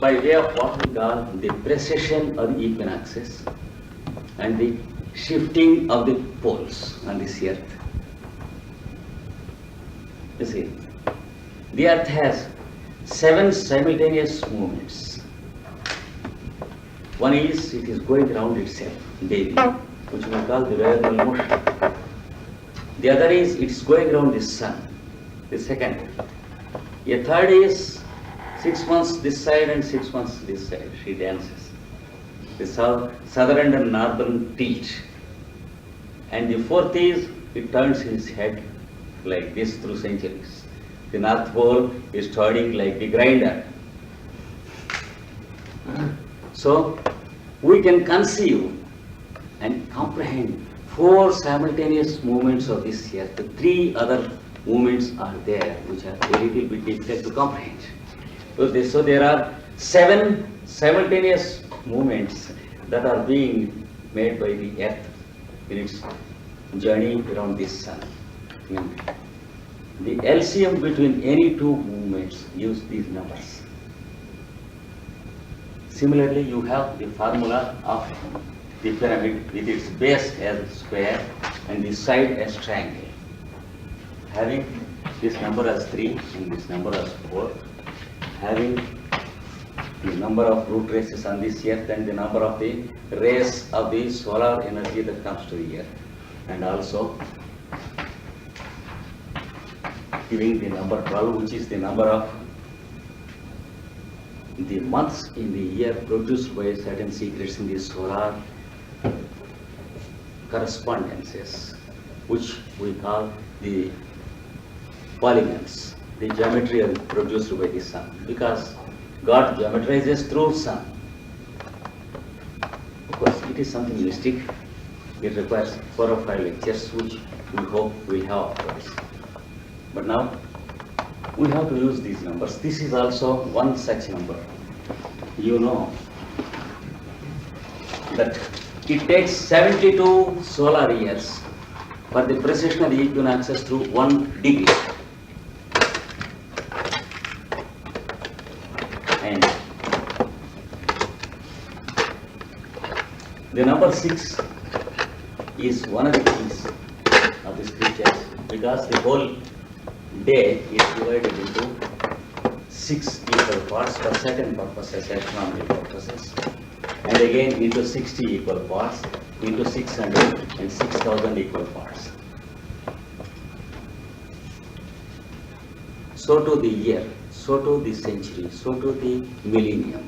by way of what we call the precession of the equinoxes and the shifting of the poles on this earth. You see, the earth has 7 simultaneous movements. One is it is going around itself daily, which we call the diurnal motion. The other is it is going around the sun, the second. A third is 6 months this side and 6 months this side. She dances. The southern and northern tilt. And the fourth is it turns his head like this through centuries. The North Pole is turning like the grinder. So we can conceive and comprehend 4 simultaneous movements of this earth. The 3 other movements are there which are a little bit difficult to comprehend. So there are 7 simultaneous movements that are being made by the earth in its journey around this sun. The LCM between any 2 movements gives these numbers. Similarly, you have the formula of the pyramid with its base as square and the side as triangle. Having this number as 3 and this number as 4, having the number of root races on this earth and the number of the rays of the solar energy that comes to the earth, and also giving the number 12, which is the number of the months in the year produced by certain secrets in the solar correspondences, which we call the polygons, the geometry produced by the sun, because God geometrizes through sun. Of course, it is something mystic. It requires 4 or 5 lectures, which we hope we'll have afterwards. But now, we have to use these numbers. This is also one such number. You know that it takes 72 solar years for the precession of the equinoxes through 1 degree. And the number 6 is one of the keys of the scriptures, because the whole day is divided into 6 equal parts for certain purposes, astronomical purposes, and again into 60 equal parts, into 600 and 6,000 equal parts. So to the year, so to the century, so to the millennium.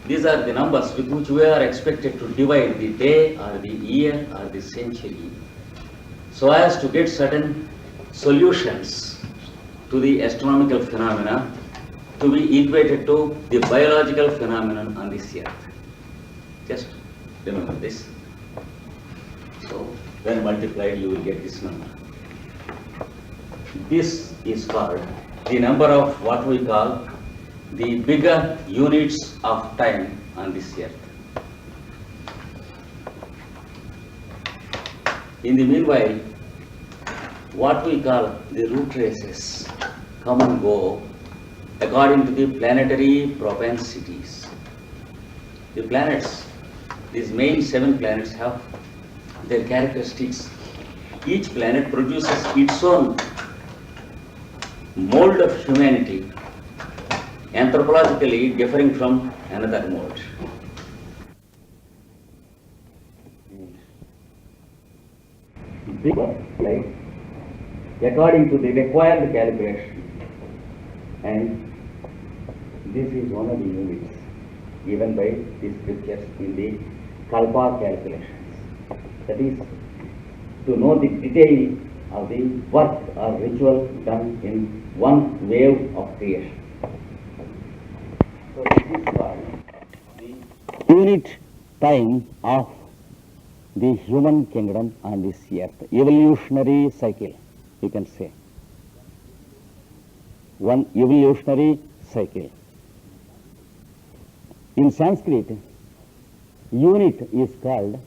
These are the numbers with which we are expected to divide the day or the year or the century, so as to get certain solutions to the astronomical phenomena to be equated to the biological phenomenon on this earth. Just remember this. So when multiplied, you will get this number. This is called the number of what we call the bigger units of time on this earth. In the meanwhile, what we call the root races come and go according to the planetary propensities. The planets, these main 7 planets, have their characteristics. Each planet produces its own mold of humanity, anthropologically differing from another mold. Bigger, like according to the required calibration, and this is one of the units given by the scriptures in the Kalpa calculations. That is, to know the detail of the work or ritual done in one wave of creation. So this is called the unit time of the human kingdom on this earth. Evolutionary cycle, you can say. One evolutionary cycle. In Sanskrit, unit is called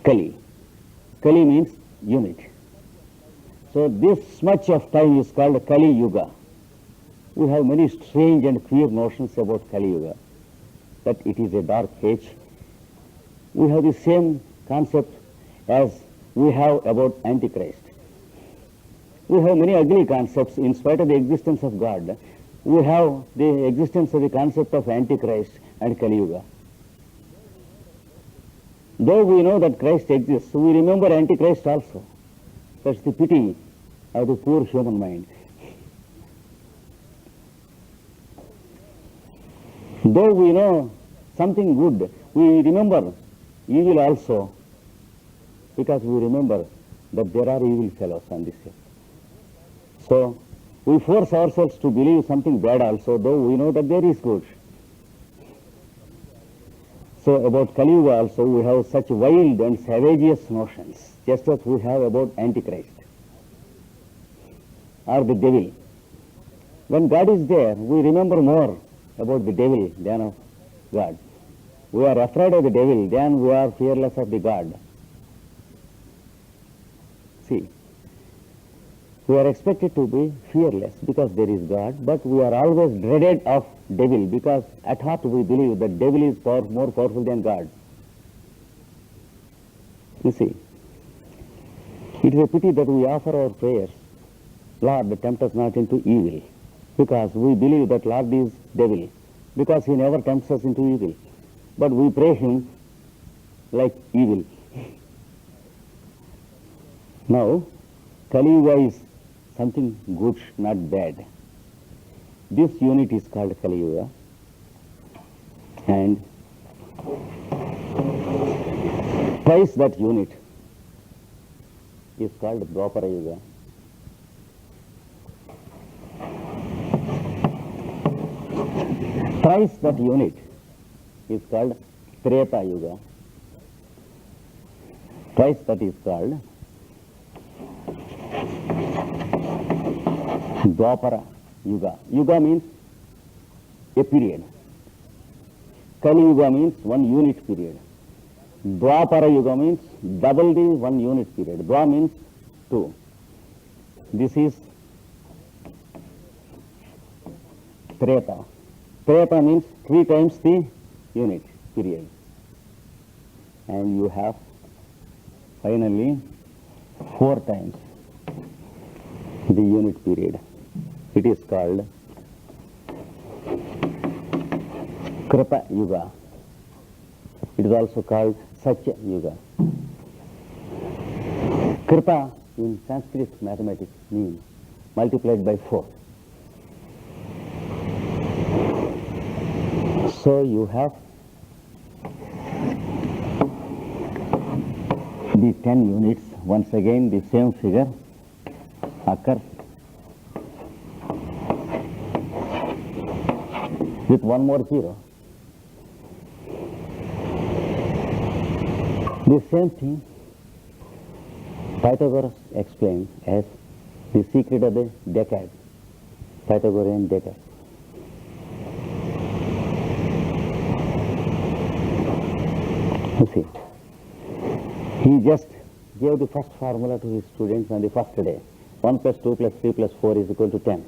Kali. Kali means unit. So this much of time is called Kali Yuga. we have many strange and queer notions about Kali Yuga, that it is a dark age. We have the same concept as we have about Antichrist. We have many ugly concepts in spite of the existence of God. We have the existence of the concept of Antichrist and Kali Yuga. Though we know that Christ exists, we remember Antichrist also. That's the pity of the poor human mind. Though we know something good, we remember evil also, because we remember that there are evil fellows on this earth. So we force ourselves to believe something bad also, though we know that there is good. So about Kali Yuga also we have such wild and savageous notions, just as we have about Antichrist or the devil. When God is there, we remember more about the devil than of God. We are afraid of the devil than we are fearless of the God. See, we are expected to be fearless because there is God, but we are always dreaded of devil because at heart we believe that devil is more powerful than God. You see, it is a pity that we offer our prayers, Lord, tempt us not into evil, because we believe that Lord is devil, because he never tempts us into evil. But we pray him like evil. Now, Kali Yuga is something good, not bad. This unit is called Kali Yuga, and twice that unit is called Dwapara Yuga. Thrice that unit is called Treta Yuga. Twice that is called Dwapara Yuga. Yuga means a period. Kali Yuga means 1 unit period. Dwapara Yuga means double the 1 unit period. Dwa means 2. This is Treta. Treta means 3 times the unit period. And you have finally 4 times the unit period. It is called Kripa Yuga. It is also called Satya Yuga. Kripa in Sanskrit mathematics means multiplied by 4. So you have the 10 units. Once again the same figure occurs with 1 more 0. The same thing Pythagoras explains as the secret of the decade, Pythagorean decade. You see, he just gave the first formula to his students on the first day. 1 plus 2 plus 3 plus 4 is equal to 10.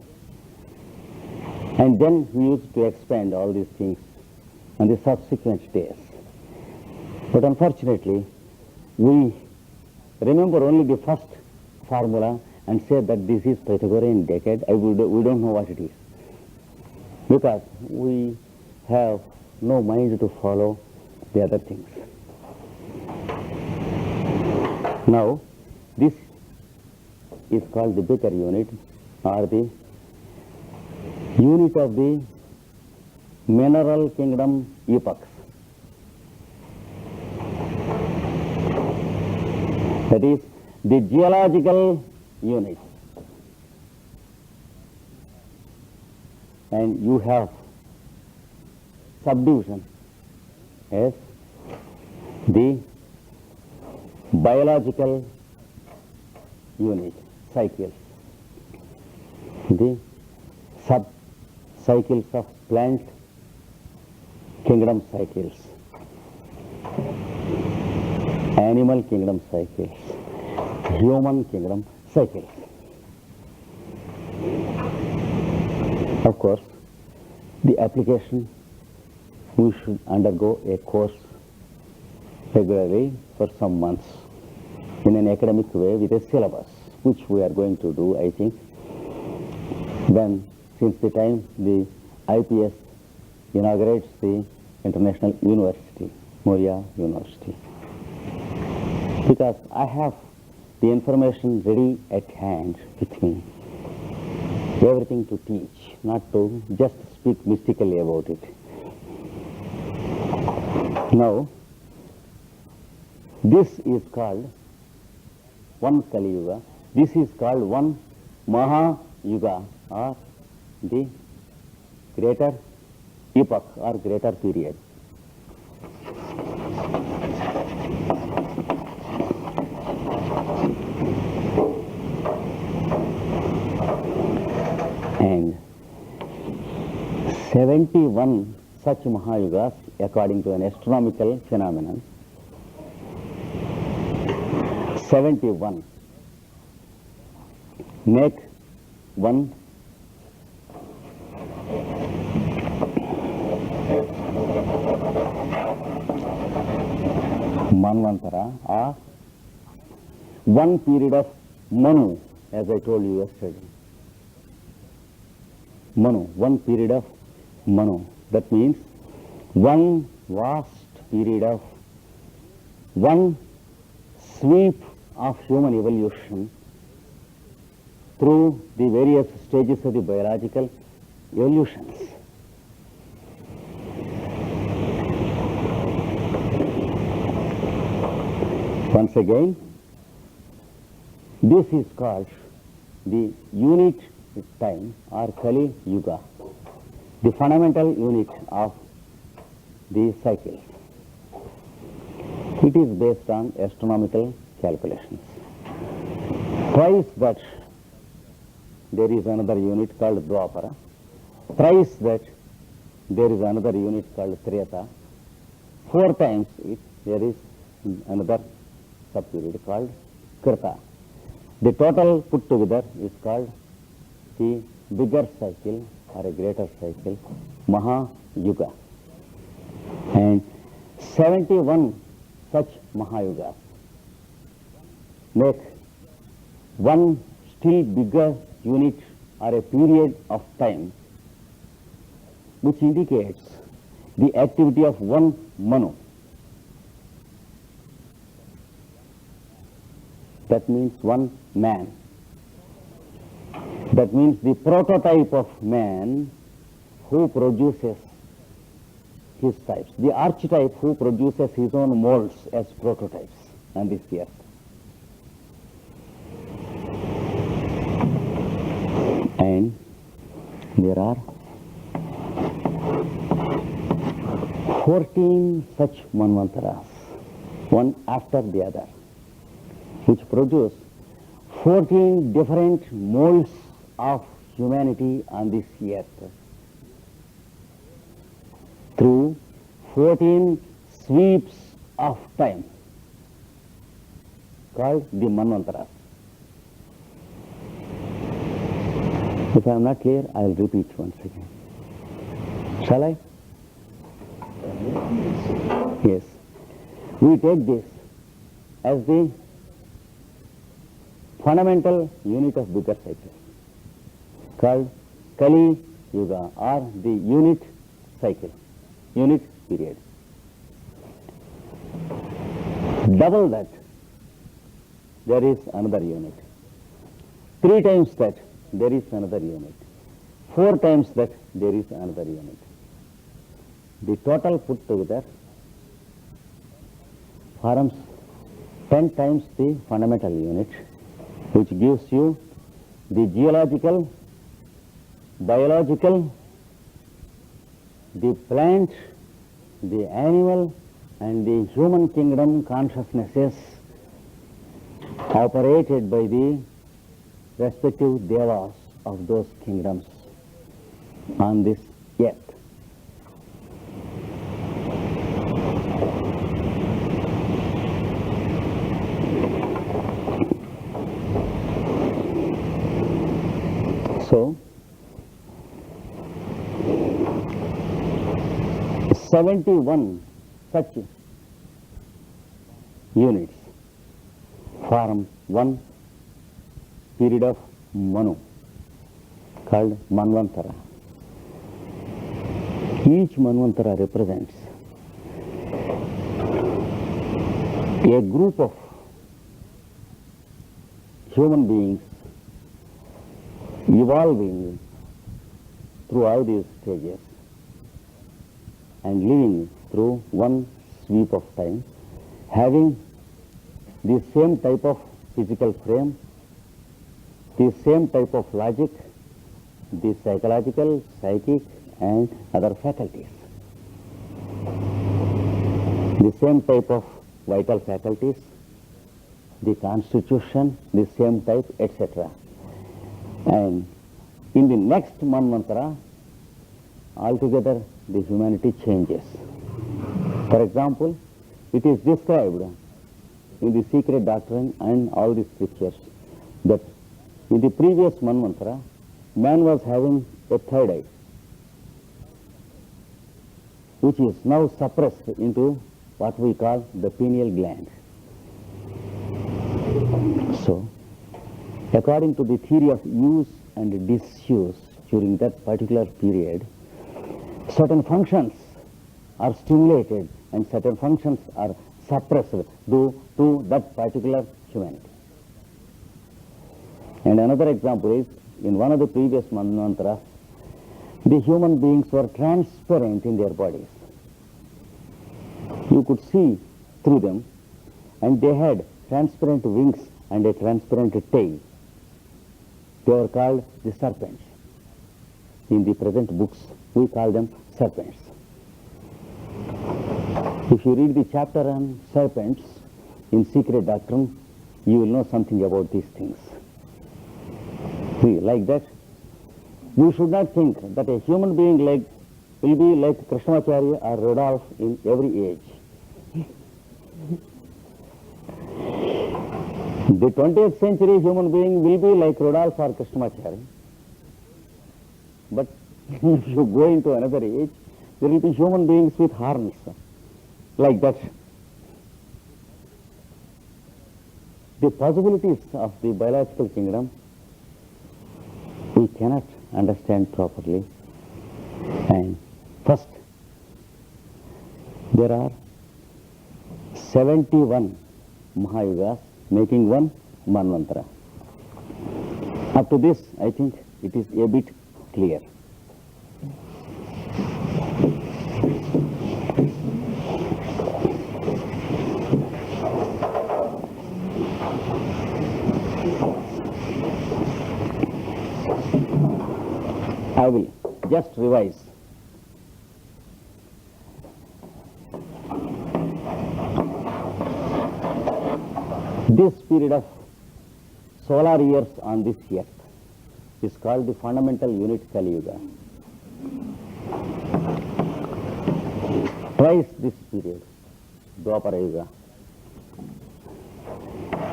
And then he used to expand all these things on the subsequent days. But unfortunately, we remember only the first formula and say that this is Pythagorean decade. We don't know what it is, because we have no mind to follow the other things. Now, this is called the Becker unit, or the unit of the mineral kingdom epochs. That is the geological unit. And you have subdivision as the biological unit, cycles. The sub-cycles of plant kingdom cycles, animal kingdom cycles, human kingdom cycles. Of course, the application, we should undergo a course regularly for some months in an academic way with a syllabus, which we are going to do, I think, then since the time the IPS inaugurates the International University, Moria University. Because I have the information ready at hand with me, everything to teach, not to just speak mystically about it. Now, this is called one Kali Yuga. This is called one Maha Yuga, or the greater epoch or greater period. And 71 such Mahayugas, according to an astronomical phenomenon, 71 make one Manvantara, or one period of Manu, as I told you yesterday. Manu, one period of Manu. That means one vast period of one sweep of human evolution through the various stages of the biological evolutions. Once again, this is called the unit time or Kali Yuga, the fundamental unit of the cycle. It is based on astronomical calculations. Twice that there is another unit called Dwapara. Thrice that there is another unit called Treta. 4 times there is another subperiod called Krita. The total put together is called the bigger cycle or a greater cycle, Maha Yuga. And 71 such Mahayugas make one still bigger unit or a period of time which indicates the activity of one Manu. That means one man. That means the prototype of man who produces his types, the archetype who produces his own molds as prototypes on this earth. And there are 14 such Manvantaras, one after the other, which produce 14 different molds of humanity on this earth through 14 sweeps of time called the Manvantaras. If I am not clear, I will repeat once again. Shall I? Yes. We take this as the fundamental unit of bigger cycle called Kali Yuga, or the unit cycle, unit period. Double that, there is another unit. 3 times that, there is another unit. 4 times that, there is another unit. The total put together forms 10 times the fundamental unit, which gives you the geological, biological, the plant, the animal, and the human kingdom consciousnesses operated by the respective devas of those kingdoms on this earth. So, 71 such units form one period of Manu called Manvantara. Each Manvantara represents a group of human beings evolving through all these stages and living through one sweep of time, having the same type of physical frame, the same type of logic, the psychological, psychic and other faculties, the same type of vital faculties, the constitution, the same type, etc. And in the next Manvantara, altogether the humanity changes. For example, it is described in the secret doctrine and all the scriptures that in the previous Manvantara, man was having a third eye, which is now suppressed into what we call the pineal gland. So, according to the theory of use and disuse during that particular period, certain functions are stimulated and certain functions are suppressed due to that particular humanity. And another example is, in one of the previous Manvantras, the human beings were transparent in their bodies. You could see through them, and they had transparent wings and a transparent tail. They were called the serpents. In the present books, we call them serpents. If you read the chapter on serpents in Secret Doctrine, you will know something about these things. See, like that, you should not think that a human being will be like Krishnamacharya or Rodolph in every age. The 20th century human being will be like Rodolph or Krishnamacharya. But if you go into another age, there will be human beings with horns, like that. The possibilities of the biological kingdom we cannot understand properly. And first, there are 71 Mahayugas making one Manvantara. Up to this, I think it is a bit clear. I will just revise. This period of solar years on this earth is called the fundamental unit Kali Yuga. Twice this period, Dwapara Yuga.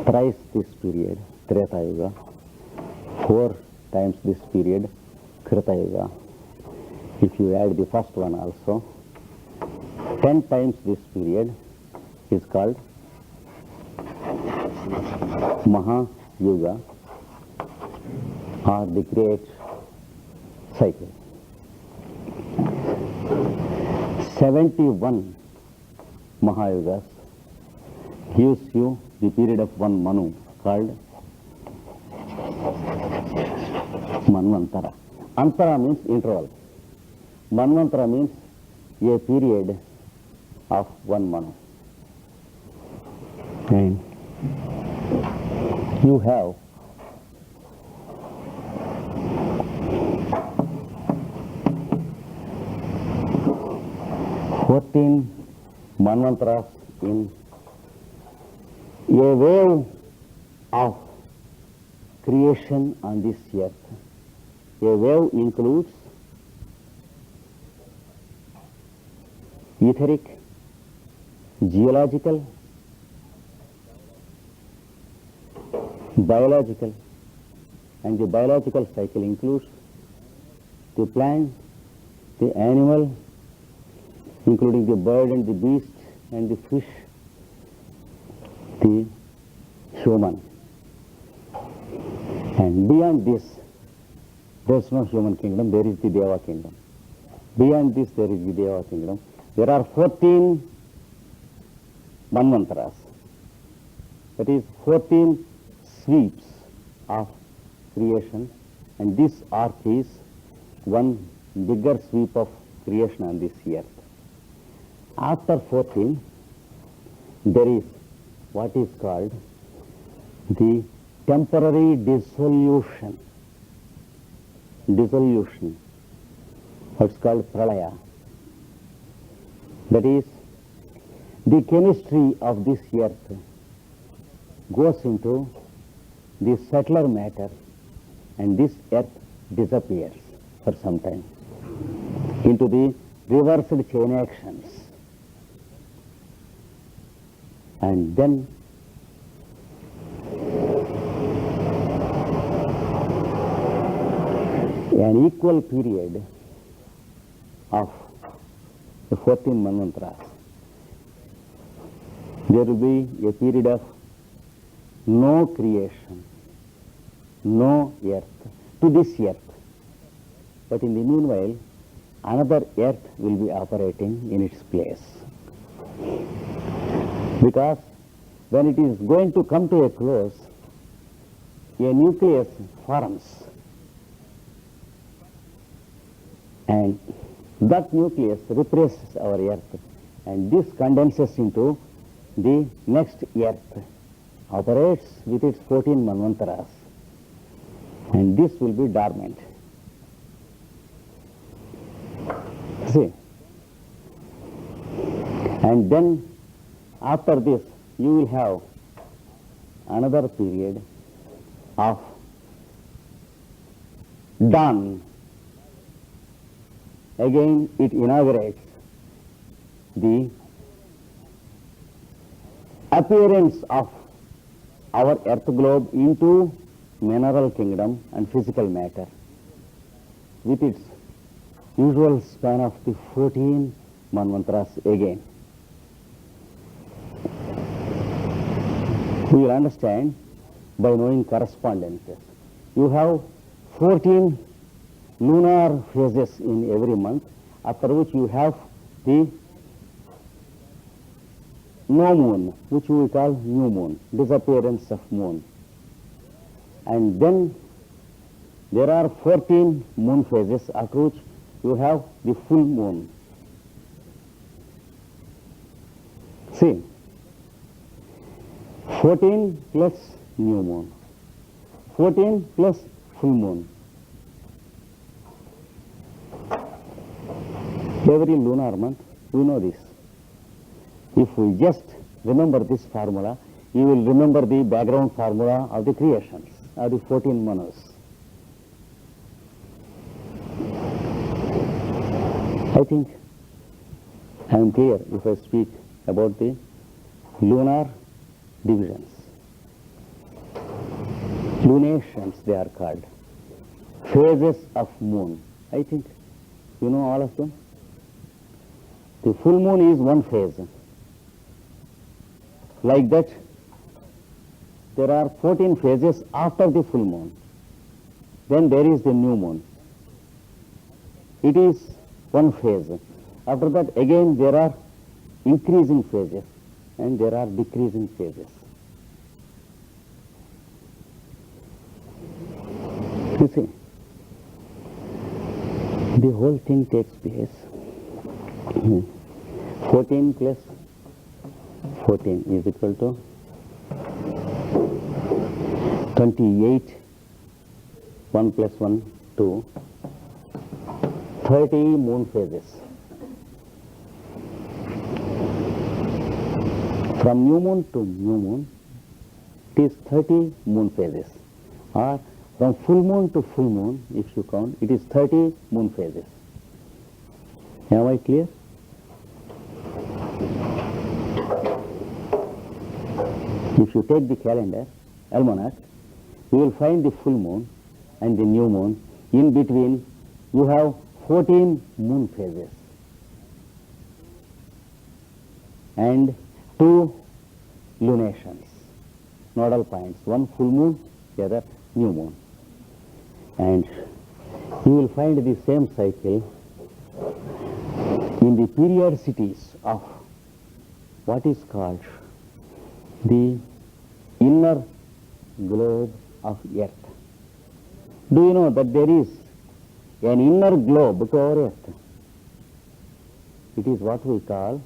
Thrice this period, Treta Yuga. 4 times this period, Krita Yuga. If you add the first one also, 10 times this period is called Maha Yuga or the great cycle. 71 Mahayugas gives you the period of one Manu called Manvantara. Antara means interval. Manvantara means a period of one Manu. And you have 14 Manvantaras in a wave of creation on this earth. A wave includes etheric, geological, biological, and the biological cycle includes the plant, the animal, including the bird and the beast and the fish, the human. And beyond this, there is no human kingdom, there is the Deva kingdom. Beyond this, there is the Deva kingdom. There are 14 manvantras, that is 14 sweeps of creation, and this arc is one bigger sweep of creation on this earth. After 14, there is what is called the temporary dissolution. Dissolution, what's called pralaya. That is, the chemistry of this earth goes into the subtler matter, and this earth disappears for some time into the reversed chain actions. And then an equal period of the 14 manvantras, there will be a period of no creation, no earth, to this earth. But in the meanwhile, another earth will be operating in its place. Because when it is going to come to a close, a nucleus forms. And that nucleus represses our earth, and this condenses into the next earth, operates with its 14 manvantras, and this will be dormant. See? And then after this, you will have another period of dawn. Again, it inaugurates the appearance of our earth globe into mineral kingdom and physical matter with its usual span of the 14 manvantras again. We will understand by knowing correspondences. You have 14 lunar phases in every month, after which you have the no moon, which we call new moon, disappearance of moon. And then there are 14 moon phases, after which you have the full moon. See, 14 plus new moon, 14 plus full moon. Every lunar month, we know this. If we just remember this formula, you will remember the background formula of the creations, of the 14 manas. I think I am clear if I speak about the lunar divisions. Lunations they are called. Phases of moon. I think you know all of them. The full moon is one phase. Like that, there are 14 phases after the full moon. Then there is the new moon. It is one phase. After that, again there are increasing phases and there are decreasing phases. You see, the whole thing takes place 14 plus 14 is equal to 28, 1 plus 1, 2, 30 moon phases. From new moon to new moon, it is 30 moon phases. Or from full moon to full moon, if you count, it is 30 moon phases. Am I clear? If you take the calendar, almanac, you will find the full moon and the new moon. In between, you have 14 moon phases. and two lunations, nodal points, one full moon, the other new moon. And you will find the same cycle in the periodicities of what is called the inner globe of Earth. Do you know that there is an inner globe to our Earth? It is what we call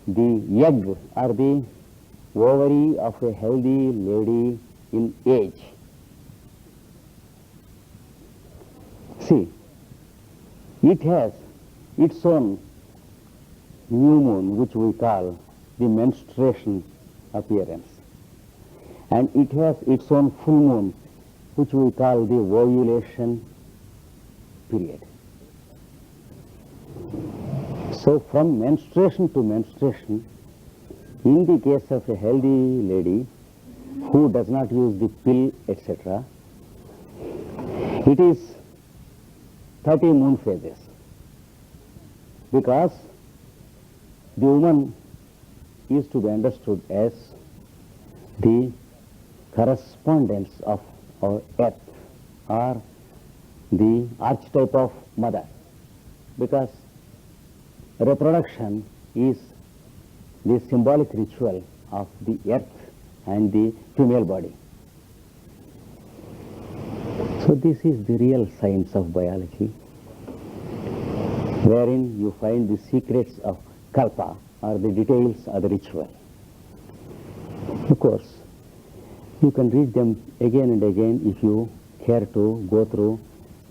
the egg or the ovary of a healthy lady in age. See, it has its own new moon, which we call the menstruation appearance. And it has its own full moon, which we call the ovulation period. So from menstruation to menstruation, in the case of a healthy lady who does not use the pill, etc., it is 30 moon phases, because the woman is to be understood as the correspondence of our earth, or the archetype of mother, because reproduction is the symbolic ritual of the earth and the female body. So this is the real science of biology, wherein you find the secrets of kalpa, or the details of the ritual. Of course, you can read them again and again if you care to go through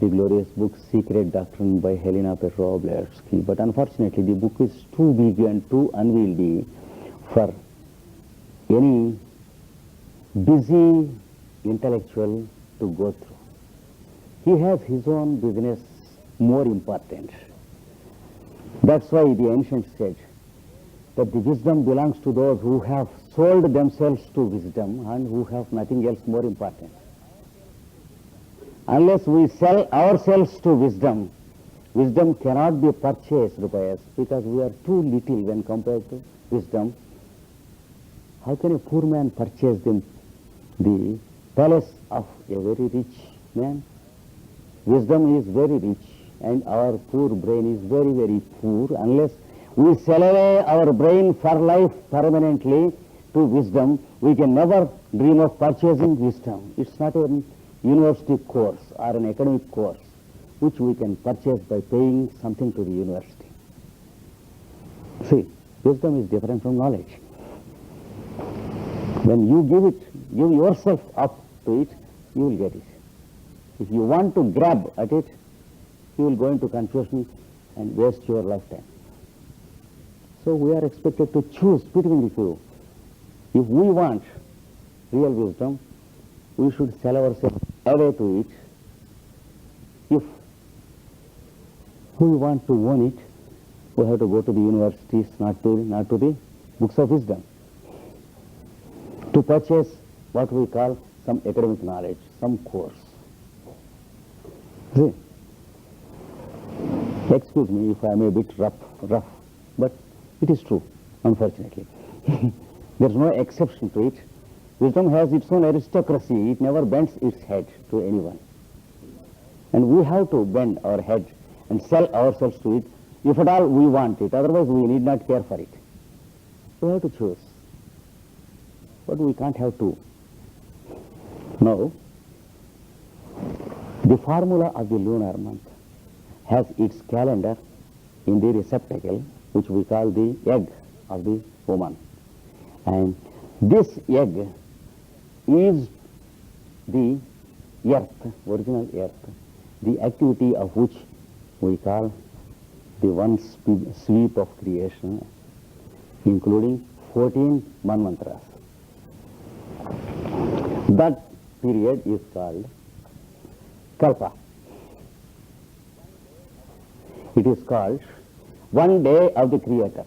the glorious book Secret Doctrine by Helena Petrovblavatsky. But unfortunately, the book is too big and too unwieldy for any busy intellectual to go through. He has his own business more important. That's why the ancients said that the wisdom belongs to those who have sold themselves to wisdom and who have nothing else more important. Unless we sell ourselves to wisdom, wisdom cannot be purchased by us, because we are too little when compared to wisdom. How can a poor man purchase the palace of a very rich man? Wisdom is very rich, and our poor brain is very, very poor. Unless we sell away our brain for life permanently to wisdom, we can never dream of purchasing wisdom. It's not a university course or an academic course which we can purchase by paying something to the university. See, wisdom is different from knowledge. When you give yourself up to it, you will get it. If you want to grab at it, you will go into confusion and waste your lifetime. So we are expected to choose between the two. If we want real wisdom, we should sell ourselves away to it. If we want to own it, we have to go to the universities, not to the books of wisdom, to purchase what we call some academic knowledge, some course. See? Excuse me if I am a bit rough, but it is true, unfortunately. There is no exception to it. Wisdom has its own aristocracy. It never bends its head to anyone. And we have to bend our head and sell ourselves to it, if at all we want it. Otherwise, we need not care for it. We have to choose. But we can't have two. Now, the formula of the lunar month has its calendar in the receptacle, which we call the egg of the woman. And this egg is the earth, original earth, the activity of which we call the one sweep of creation, including 14 manvantras. That period is called kalpa. It is called one day of the Creator.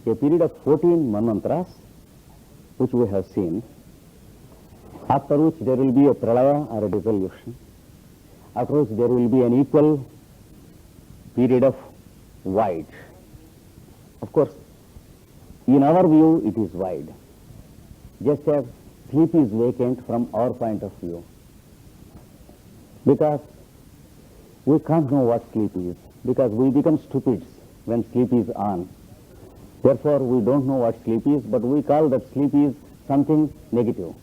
A period of 14 manvantras, which we have seen, after which there will be a pralaya or a dissolution, after which there will be an equal period of wide. Of course, in our view, it is wide. Just as sleep is vacant from our point of view. Because we can't know what sleep is. Because we become stupid when sleep is on. Therefore, we don't know what sleep is, but we call that sleep is something negative.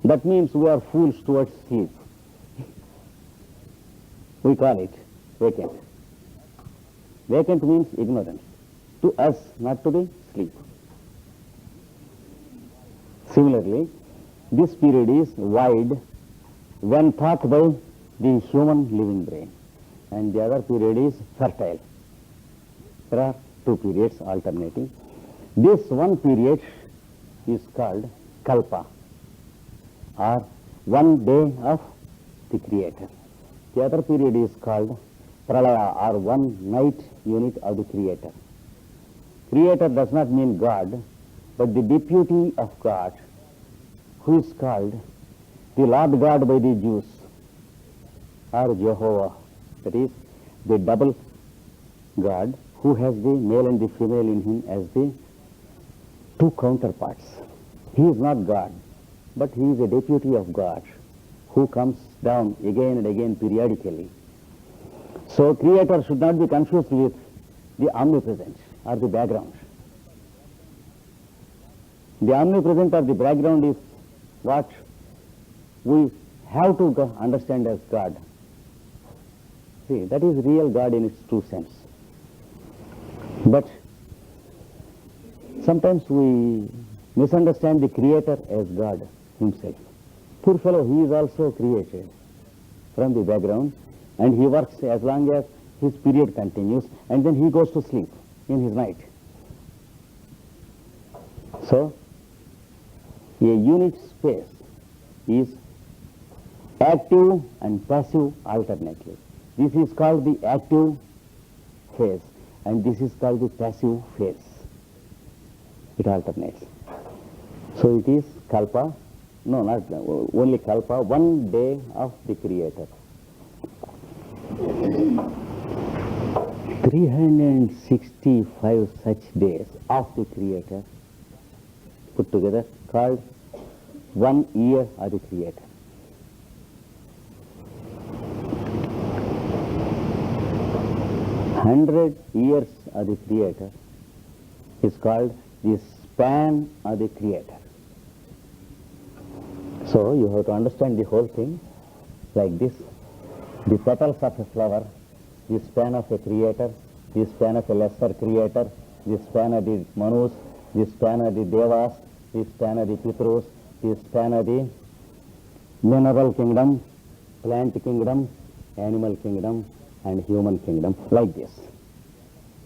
That means we are fools towards sleep. We call it vacant. Vacant means ignorance. To us, not to the sleep. Similarly, this period is wide when thought by the human living brain, and the other period is fertile. There are two periods alternating. This one period is called kalpa, or 1 day of the Creator. The other period is called pralaya, or 1 night unit of the Creator. Creator does not mean God, but the deputy of God, who is called the Lord God by the Jews, or Jehovah, that is the double God, who has the male and the female in him as the two counterparts. He is not God, but he is a deputy of God, who comes down again and again periodically. So Creator should not be confused with the omnipresent or the background. The omnipresent or the background is what we have to understand as God. See, that is real God in its true sense. But sometimes we misunderstand the Creator as God himself. Poor fellow, he is also created from the background, and he works as long as his period continues, and then he goes to sleep in his night. So, a unit space is active and passive alternately. This is called the active phase, and this is called the passive phase. It alternates. So it is kalpa, no, not only kalpa, 1 day of the Creator. 365 such days of the Creator put together called 1 year of the Creator. Hundred years of the Creator is called the span of the Creator. So you have to understand the whole thing like this. The petals of a flower, the span of a Creator, the span of a lesser Creator, the span of the Manus, the span of the Devas, the span of the Pitrus, the span of the mineral kingdom, plant kingdom, animal kingdom, and human kingdom, like this.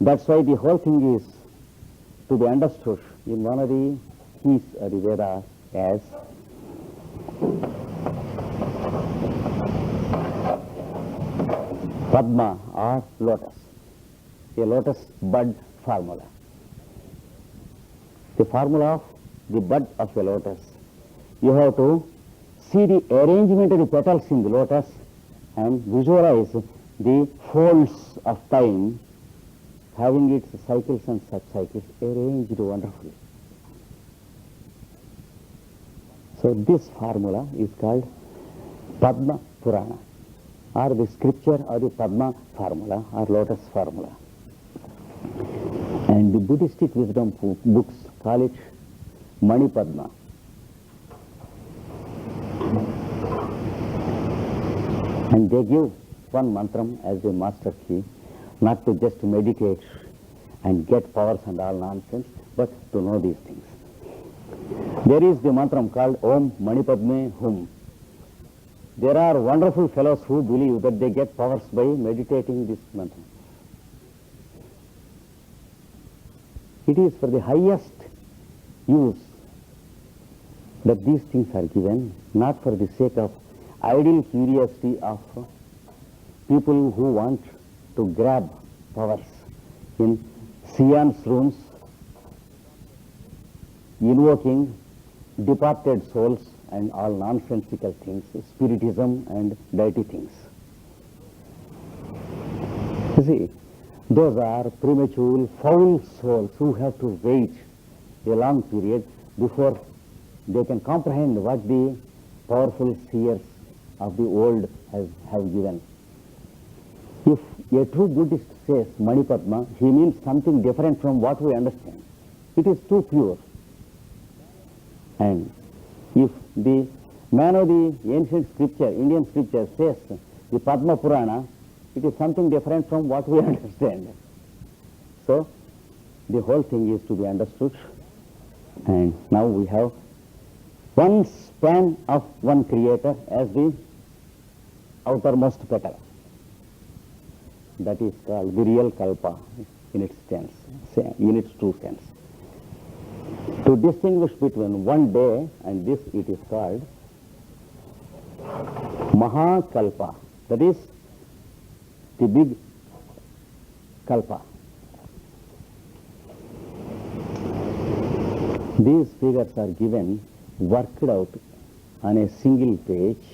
That's why the whole thing is to be understood in one of the keys of the Veda as Padma or lotus, a lotus bud formula. The formula of the bud of a lotus, you have to see the arrangement of the petals in the lotus and visualize the folds of time having its cycles and sub-cycles arranged wonderfully. So this formula is called Padma Purana, or the scripture or the Padma formula or lotus formula. And the Buddhistic wisdom books call it Mani Padma. And they give one mantram as a master key, not to just meditate and get powers and all nonsense, but to know these things. There is the mantram called Om Mani Padme Hum. There are wonderful fellows who believe that they get powers by meditating this mantra. It is for the highest use that these things are given, not for the sake of idle curiosity of people who want to grab powers in seance rooms, invoking departed souls and all nonsensical things, spiritism and dirty things. You see, Those are premature, foul souls who have to wait a long period before they can comprehend what the powerful seers of the old have given. If a true Buddhist says Manipadma, he means something different from what we understand. It is too pure. And if the man of the ancient scripture, Indian scripture, says the Padma Purana, it is something different from what we understand. So, the whole thing is to be understood. And now we have one span of one creator as the outermost petal. That is called the real kalpa in its sense, in its true sense. To distinguish between one day and this, it is called Mahakalpa. That is the big kalpa. These figures are given, worked out on a single page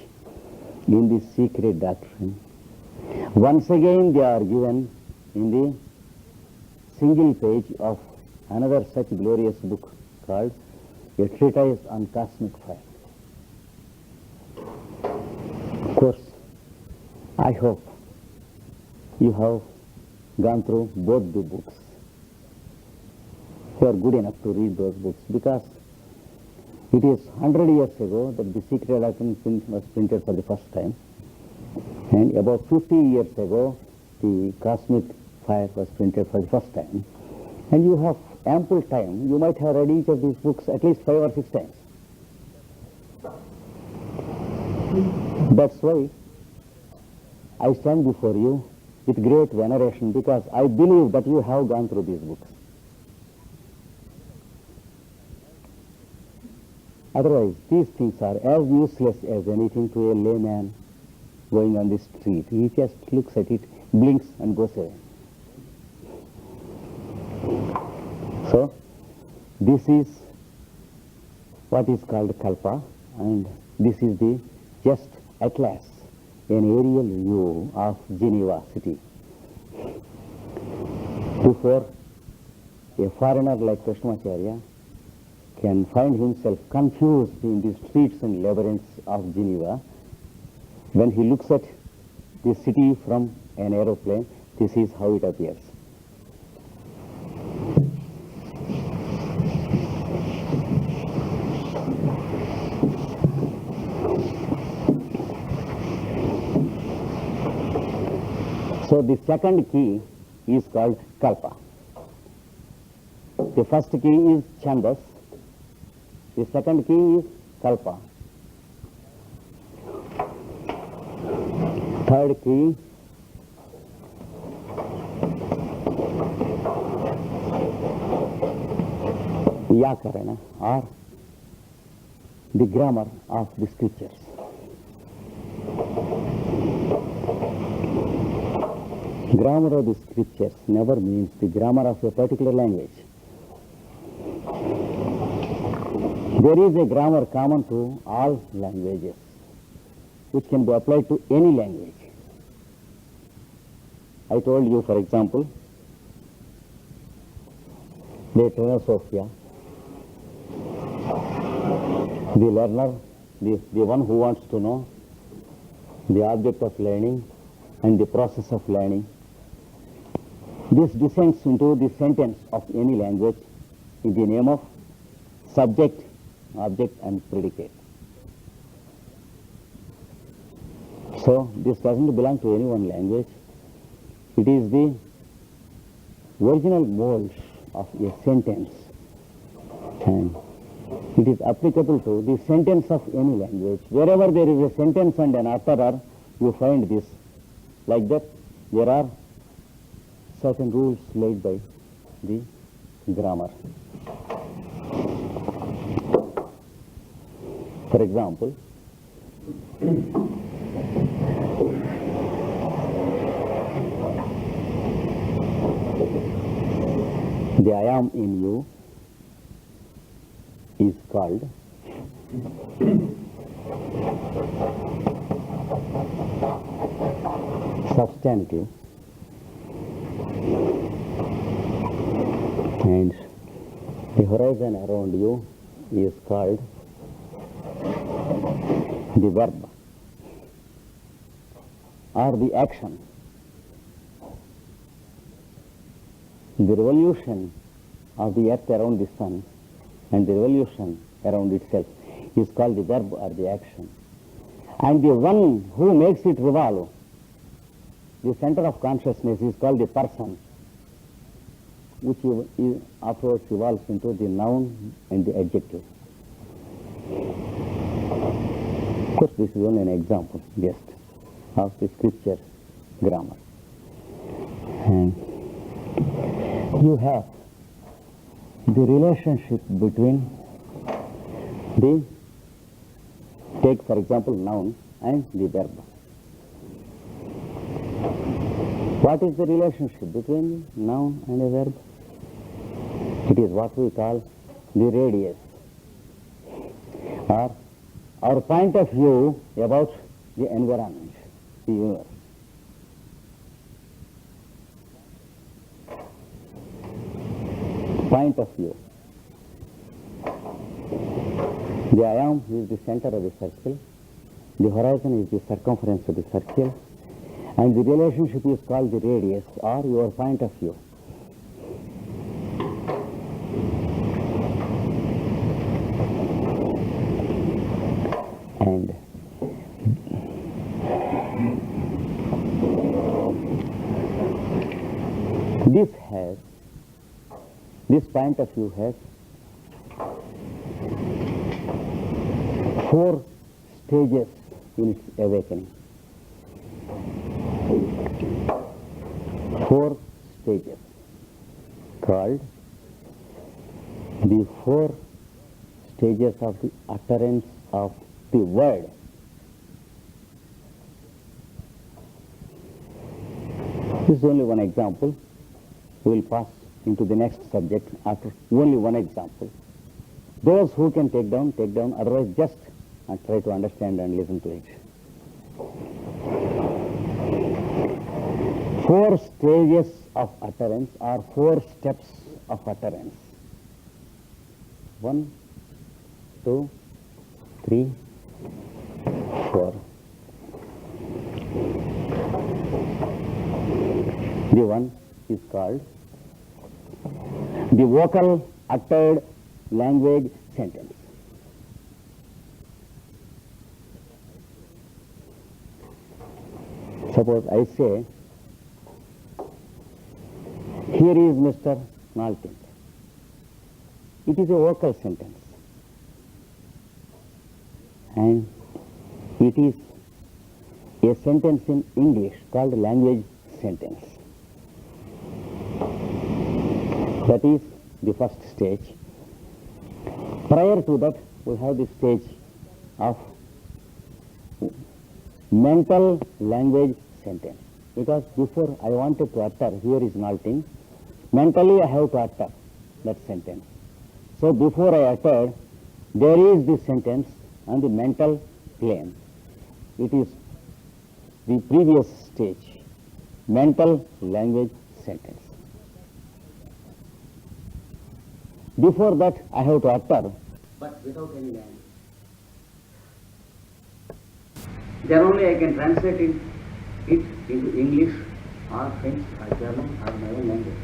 in the secret doctrine. Once again they are given in the single page of another such glorious book called A Treatise on Cosmic Fire. Of course, I hope you have gone through both the books. You are good enough to read those books, because it is 100 years ago that the secret doctrine was printed for the first time, and about 50 years ago the Cosmic Fire was printed for the first time. And you have ample time. You might have read each of these books at least 5 or 6 times. That's why I stand before you with great veneration, because I believe that you have gone through these books. Otherwise, these things are as useless as anything to a layman going on the street. He just looks at it, blinks and goes away. So, this is what is called Kalpa, and this is the just atlas, an aerial view of Geneva city. Before a foreigner like Krishnamacharya can find himself confused in the streets and labyrinths of Geneva, when he looks at the city from an aeroplane, this is how it appears. So the second key is called Kalpa. The first key is Chandas. The second key is Kalpa. Third key Vyakarana, or the grammar of the scriptures. Grammar of the scriptures never means the grammar of a particular language. There is a grammar common to all languages, which can be applied to any language. I told you, for example, the Sophia, the learner, the one who wants to know the object of learning and the process of learning. This descends into the sentence of any language in the name of subject, object and predicate. So this doesn't belong to any one language. It is the original mold of a sentence, and it is applicable to the sentence of any language. Wherever there is a sentence and an utterer, you find this. Like that, there are certain rules laid by the grammar. For example, the I am in you is called substantive. And the horizon around you is called the verb or the action. The revolution of the earth around the sun and the revolution around itself is called the verb or the action. And the one who makes it revolve, the center of consciousness, is called the person, which afterwards evolves into the noun and the adjective. Of course, this is only an example, just, of the scripture grammar. And you have the relationship between the, take for example, noun and the verb. What is the relationship between noun and a verb? It is what we call the radius, or our point of view about the environment, the universe. Point of view. The iamb is the center of the circle, the horizon is the circumference of the circle, and the relationship is called the radius, or your point of view. And this point of view has 4 stages in its awakening. 4 stages called the 4 stages of the utterance of the word. This is only one example. We will pass into the next subject after only one example. Those who can take down, otherwise just try to understand and listen to it. 4 stages of utterance or 4 steps of utterance. 1, 2, 3, 4. The one is called the vocal uttered language sentence. Suppose I say, here is Mr. Nalting. It is a vocal sentence. And it is a sentence in English called language sentence. That is the first stage. Prior to that, we have the stage of mental language sentence. Because before I wanted to utter, here is Nalting, mentally I have to utter that sentence. So before I uttered, there is this sentence on the mental plane. It is the previous stage, mental language sentence. Before that, I have to utter, but without any language. Then only I can translate it into English or French or German or my own language.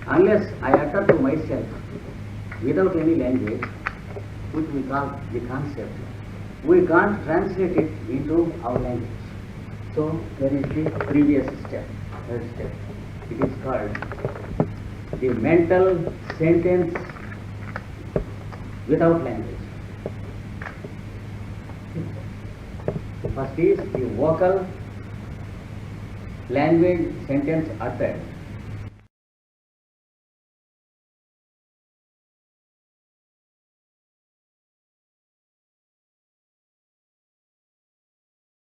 Unless I utter to myself without any language, which we call the concept, we can't translate it into our language. So there is the previous step, third step. It is called the mental sentence without language. First is the vocal language sentence uttered.